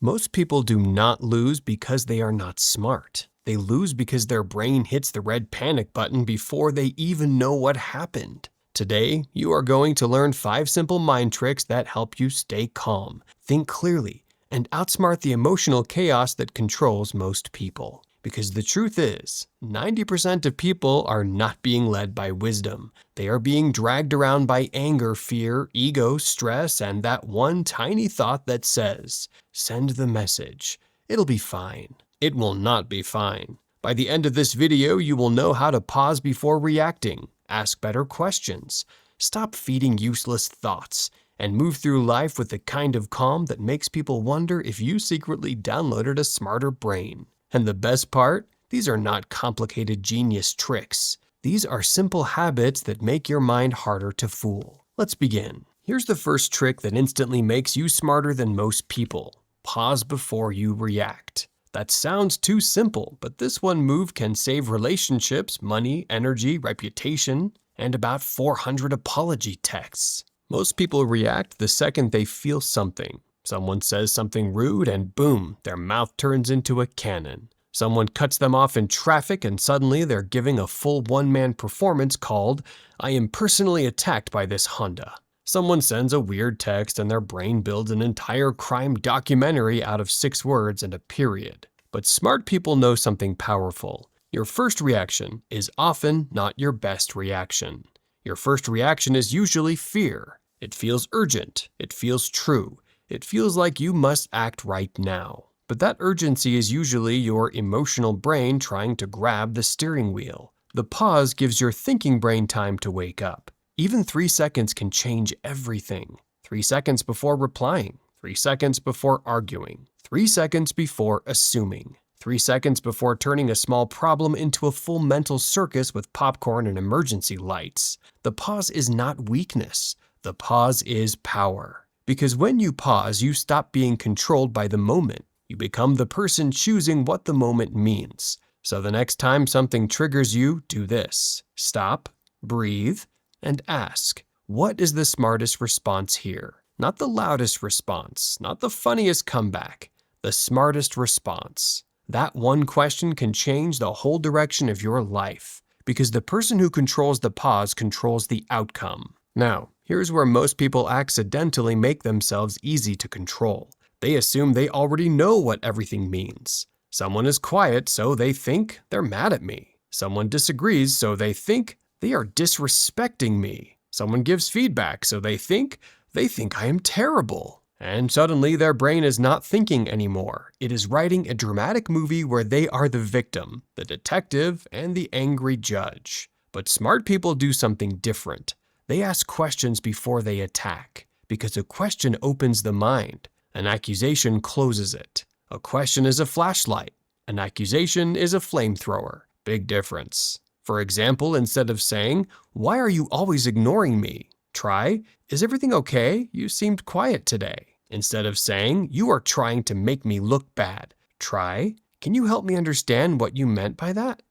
Most people do not lose because they are not smart. They lose because their brain hits the red panic button before they even know what happened. Today, you are going to learn 5 simple mind tricks that help you stay calm, think clearly, and outsmart the emotional chaos that controls most people. Because the truth is, 90% of people are not being led by wisdom. They are being dragged around by anger, fear, ego, stress, and that one tiny thought that says, "Send the message. It'll be fine." It will not be fine. By the end of this video, you will know how to pause before reacting, ask better questions, stop feeding useless thoughts, and move through life with the kind of calm that makes people wonder if you secretly downloaded a smarter brain. And the best part? These are not complicated genius tricks. These are simple habits that make your mind harder to fool. Let's begin. Here's the first trick that instantly makes you smarter than most people. Pause before you react. That sounds too simple, but this one move can save relationships, money, energy, reputation, and about 400 apology texts. Most people react the second they feel something. Someone says something rude and boom, their mouth turns into a cannon. Someone cuts them off in traffic and suddenly they're giving a full one-man performance called, "I am personally attacked by this Honda." Someone sends a weird text and their brain builds an entire crime documentary out of 6 words and a period. But smart people know something powerful. Your first reaction is often not your best reaction. Your first reaction is usually fear. It feels urgent. It feels true. It feels like you must act right now. But that urgency is usually your emotional brain trying to grab the steering wheel. The pause gives your thinking brain time to wake up. Even 3 seconds can change everything. 3 seconds before replying, 3 seconds before arguing, 3 seconds before assuming, 3 seconds before turning a small problem into a full mental circus with popcorn and emergency lights. The pause is not weakness. The pause is power. Because when you pause, you stop being controlled by the moment. You become the person choosing what the moment means. So the next time something triggers you, do this. Stop, breathe, and ask, what is the smartest response here? Not the loudest response, not the funniest comeback, the smartest response. That one question can change the whole direction of your life. Because the person who controls the pause controls the outcome. Now, here's where most people accidentally make themselves easy to control. They assume they already know what everything means. Someone is quiet, so they think they're mad at me. Someone disagrees, so they think they are disrespecting me. Someone gives feedback, so they think I am terrible. And suddenly their brain is not thinking anymore. It is writing a dramatic movie where they are the victim, the detective, and the angry judge. But smart people do something different. They ask questions before they attack, because a question opens the mind. An accusation closes it. A question is a flashlight. An accusation is a flamethrower. Big difference. For example, instead of saying, "Why are you always ignoring me?" try, "Is everything okay? You seemed quiet today." Instead of saying, "You are trying to make me look bad," try, "Can you help me understand what you meant by that?"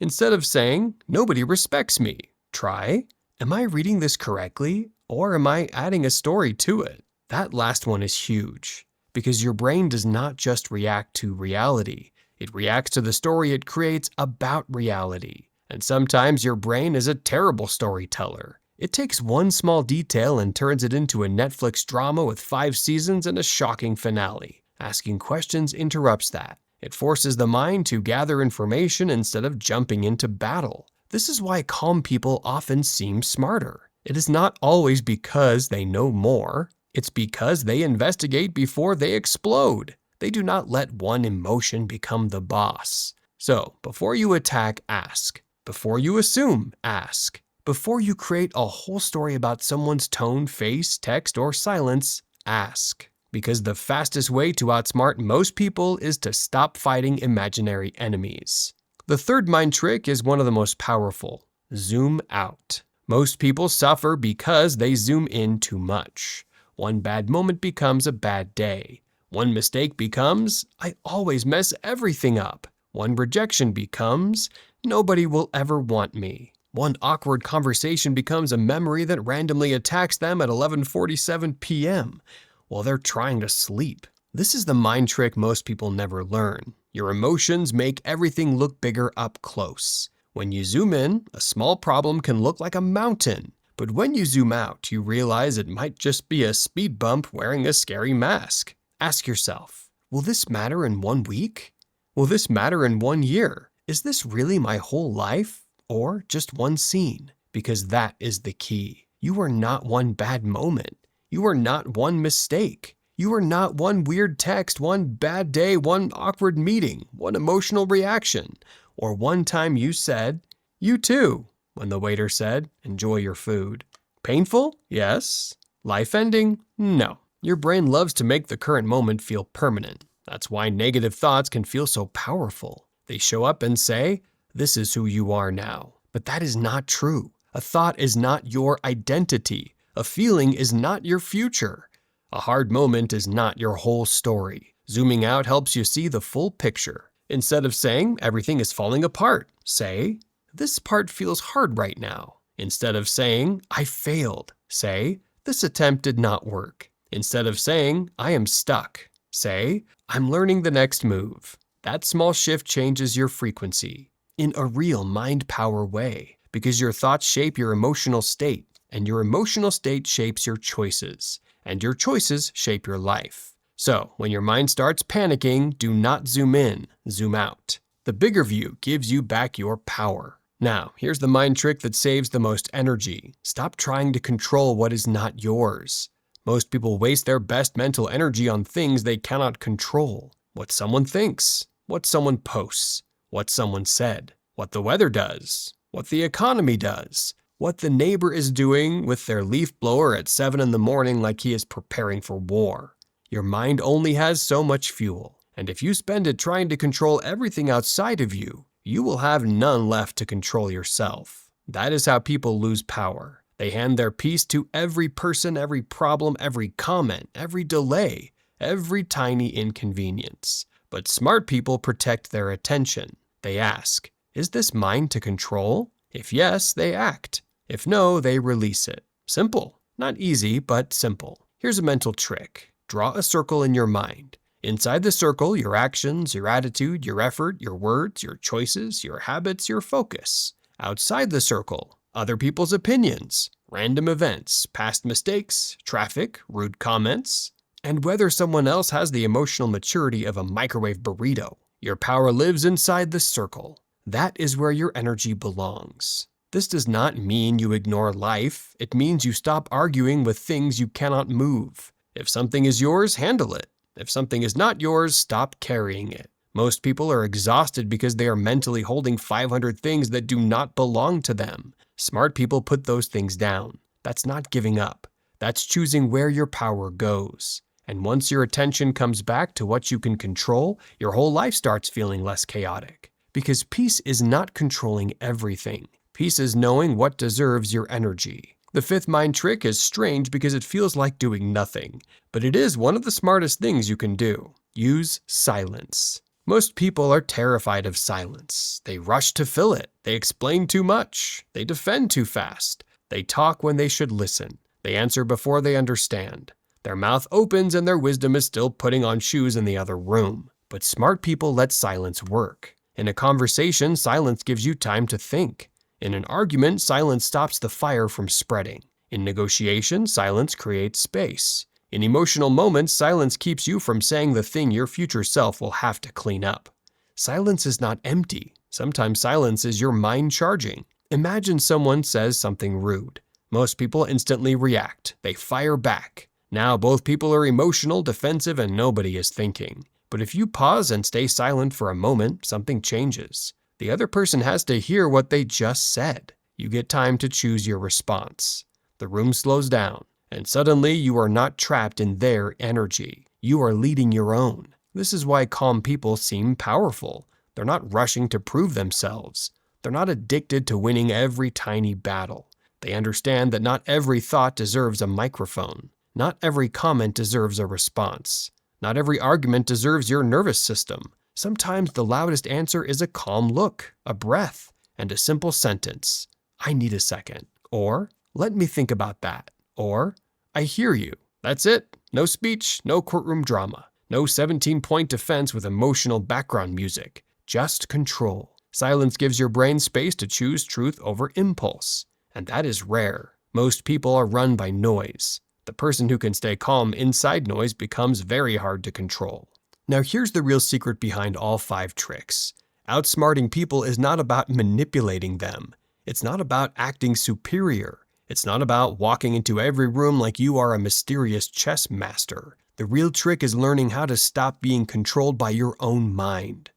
Instead of saying, "Nobody respects me," try, "Am I reading this correctly, or am I adding a story to it?" That last one is huge, because your brain does not just react to reality. It reacts to the story it creates about reality. And sometimes your brain is a terrible storyteller. It takes one small detail and turns it into a Netflix drama with 5 seasons and a shocking finale. Asking questions interrupts that. It forces the mind to gather information instead of jumping into battle. This is why calm people often seem smarter. It is not always because they know more. It's because they investigate before they explode. They do not let one emotion become the boss. So, before you attack, ask. Before you assume, ask. Before you create a whole story about someone's tone, face, text, or silence, ask. Because the fastest way to outsmart most people is to stop fighting imaginary enemies. The third mind trick is one of the most powerful. Zoom out. Most people suffer because they zoom in too much. One bad moment becomes a bad day. One mistake becomes, "I always mess everything up." One rejection becomes, "Nobody will ever want me." One awkward conversation becomes a memory that randomly attacks them at 11:47 p.m. while they're trying to sleep. This is the mind trick most people never learn. Your emotions make everything look bigger up close. When you zoom in, a small problem can look like a mountain. But when you zoom out, you realize it might just be a speed bump wearing a scary mask. Ask yourself, will this matter in 1 week? Will this matter in 1 year? Is this really my whole life? Or just one scene? Because that is the key. You are not one bad moment. You are not one mistake. You are not one weird text, one bad day, one awkward meeting, one emotional reaction, or one time you said, "You too," when the waiter said, "Enjoy your food." Painful? Yes. Life-ending? No. Your brain loves to make the current moment feel permanent. That's why negative thoughts can feel so powerful. They show up and say, "This is who you are now." But that is not true. A thought is not your identity. A feeling is not your future. A hard moment is not your whole story. Zooming out helps you see the full picture. Instead of saying, "Everything is falling apart," say, "This part feels hard right now." Instead of saying, "I failed," say, "This attempt did not work." Instead of saying, "I am stuck," say, "I'm learning the next move." That small shift changes your frequency in a real mind power way, because your thoughts shape your emotional state, and your emotional state shapes your choices, and your choices shape your life. So, when your mind starts panicking, do not zoom in, zoom out. The bigger view gives you back your power. Now, here's the mind trick that saves the most energy. Stop trying to control what is not yours. Most people waste their best mental energy on things they cannot control. What someone thinks, what someone posts, what someone said, what the weather does, what the economy does, what the neighbor is doing with their leaf blower at 7 in the morning like he is preparing for war. Your mind only has so much fuel, and if you spend it trying to control everything outside of you, you will have none left to control yourself. That is how people lose power. They hand their peace to every person, every problem, every comment, every delay, every tiny inconvenience. But smart people protect their attention. They ask, "Is this mine to control?" If yes, they act. If no, they release it. Simple. Not easy, but simple. Here's a mental trick. Draw a circle in your mind. Inside the circle, your actions, your attitude, your effort, your words, your choices, your habits, your focus. Outside the circle, other people's opinions, random events, past mistakes, traffic, rude comments, and whether someone else has the emotional maturity of a microwave burrito. Your power lives inside the circle. That is where your energy belongs. This does not mean you ignore life. It means you stop arguing with things you cannot move. If something is yours, handle it. If something is not yours, stop carrying it. Most people are exhausted because they are mentally holding 500 things that do not belong to them. Smart people put those things down. That's not giving up. That's choosing where your power goes. And once your attention comes back to what you can control, your whole life starts feeling less chaotic. Because peace is not controlling everything. Peace is knowing what deserves your energy. The fifth mind trick is strange because it feels like doing nothing, but it is one of the smartest things you can do. Use silence. Most people are terrified of silence. They rush to fill it. They explain too much. They defend too fast. They talk when they should listen. They answer before they understand. Their mouth opens and their wisdom is still putting on shoes in the other room. But smart people let silence work. In a conversation, silence gives you time to think. In an argument, silence stops the fire from spreading. In negotiation, silence creates space. In emotional moments, silence keeps you from saying the thing your future self will have to clean up. Silence is not empty. Sometimes silence is your mind charging. Imagine someone says something rude. Most people instantly react. They fire back. Now both people are emotional, defensive, and nobody is thinking. But if you pause and stay silent for a moment, something changes. The other person has to hear what they just said. You get time to choose your response. The room slows down, and suddenly you are not trapped in their energy. You are leading your own. This is why calm people seem powerful. They're not rushing to prove themselves. They're not addicted to winning every tiny battle. They understand that not every thought deserves a microphone. Not every comment deserves a response. Not every argument deserves your nervous system. Sometimes the loudest answer is a calm look, a breath, and a simple sentence. "I need a second." Or, "Let me think about that." Or, "I hear you." That's it. No speech, no courtroom drama. No 17-point defense with emotional background music. Just control. Silence gives your brain space to choose truth over impulse. And that is rare. Most people are run by noise. The person who can stay calm inside noise becomes very hard to control. Now here's the real secret behind all 5 tricks. Outsmarting people is not about manipulating them. It's not about acting superior. It's not about walking into every room like you are a mysterious chess master. The real trick is learning how to stop being controlled by your own mind.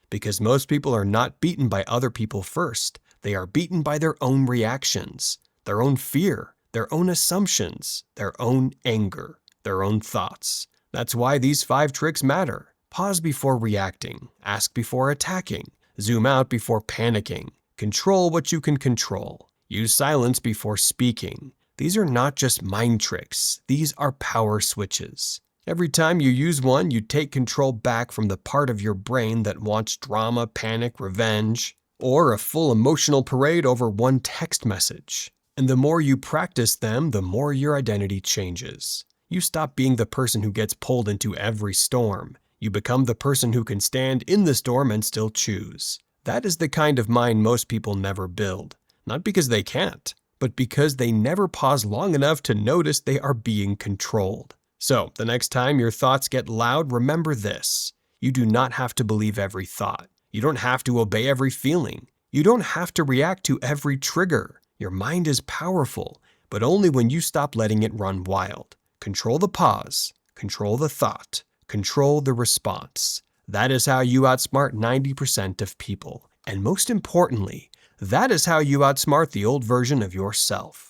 Because most people are not beaten by other people first. They are beaten by their own reactions, their own fear, their own assumptions, their own anger, their own thoughts. That's why these 5 tricks matter. Pause before reacting, ask before attacking, zoom out before panicking, control what you can control, use silence before speaking. These are not just mind tricks, these are power switches. Every time you use one, you take control back from the part of your brain that wants drama, panic, revenge, or a full emotional parade over one text message. And the more you practice them, the more your identity changes. You stop being the person who gets pulled into every storm. You become the person who can stand in the storm and still choose. That is the kind of mind most people never build. Not because they can't, but because they never pause long enough to notice they are being controlled. So, the next time your thoughts get loud, remember this. You do not have to believe every thought. You don't have to obey every feeling. You don't have to react to every trigger. Your mind is powerful, but only when you stop letting it run wild. Control the pause, control the thought, control the response. That is how you outsmart 90% of people. And most importantly, that is how you outsmart the old version of yourself.